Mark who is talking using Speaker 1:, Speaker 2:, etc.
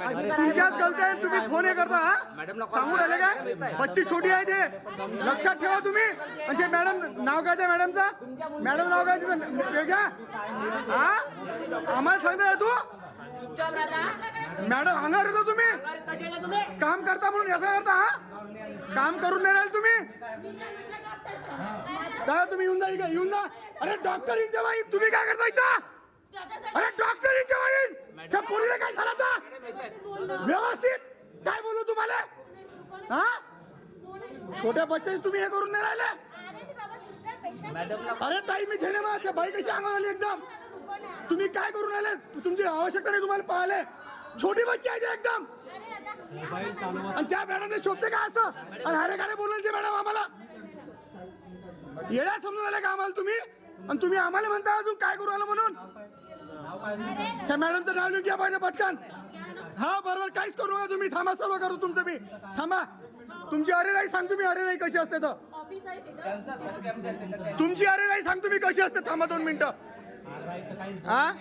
Speaker 1: तुमच्याच गलती आहे, तुम्ही फोन हे करता हा सांगून आले का? बच्ची छोटी आहे ते लक्षात ठेवा तुम्ही. आणि ते मॅडम नाव काय त्या मॅडमचं? मॅडम नाव काय तिचं वेगळा? हा आम्हाला सांगता तू मॅडम अंगावर येतो तुम्ही काम करता म्हणून याचा करता हा काम करून नाही राहिले तुम्ही. दादा तुम्ही येऊन जा इकडे येऊन जा. अरे डॉक्टर येईन तेव्हा येईन, तुम्ही काय करता इथं? अरे डॉक्टर येईन तेव्हा येईन. त्या पोरीला काय झालं आता? व्यवस्थित काय बोलू तुम्हाला? हा छोट्या बच्चे तुम्ही हे करून नाही राहिले. अरे ताई मी घेणे मग बाई कशी अंगावर आली एकदम. तुम्ही काय करून राहिले? तुमची आवश्यकता नाही तुम्हाला पाहिले. छोटी बच्ची आहे ते एकदम. आणि त्या मॅडमने शोधते का असं? आणि हरे गारे बोलायचे मॅडम आम्हाला येड्या समजून आले का आम्हाला तुम्ही? आणि तुम्ही आम्हाला म्हणता अजून काय करू आलं म्हणून? त्या मॅडमचं नाव लिहून घ्या पाहिजे पटकन. हा बरोबर काहीच करू नका तुम्ही. थांबा सर्व करतो तुमचं मी. थांबा तुमची अरे नाही सांगतो मी. अरे नाही कशी असते तर तुमची अरे नाही सांगतो मी कशी असते. थांबा 2 मिनिटं. हा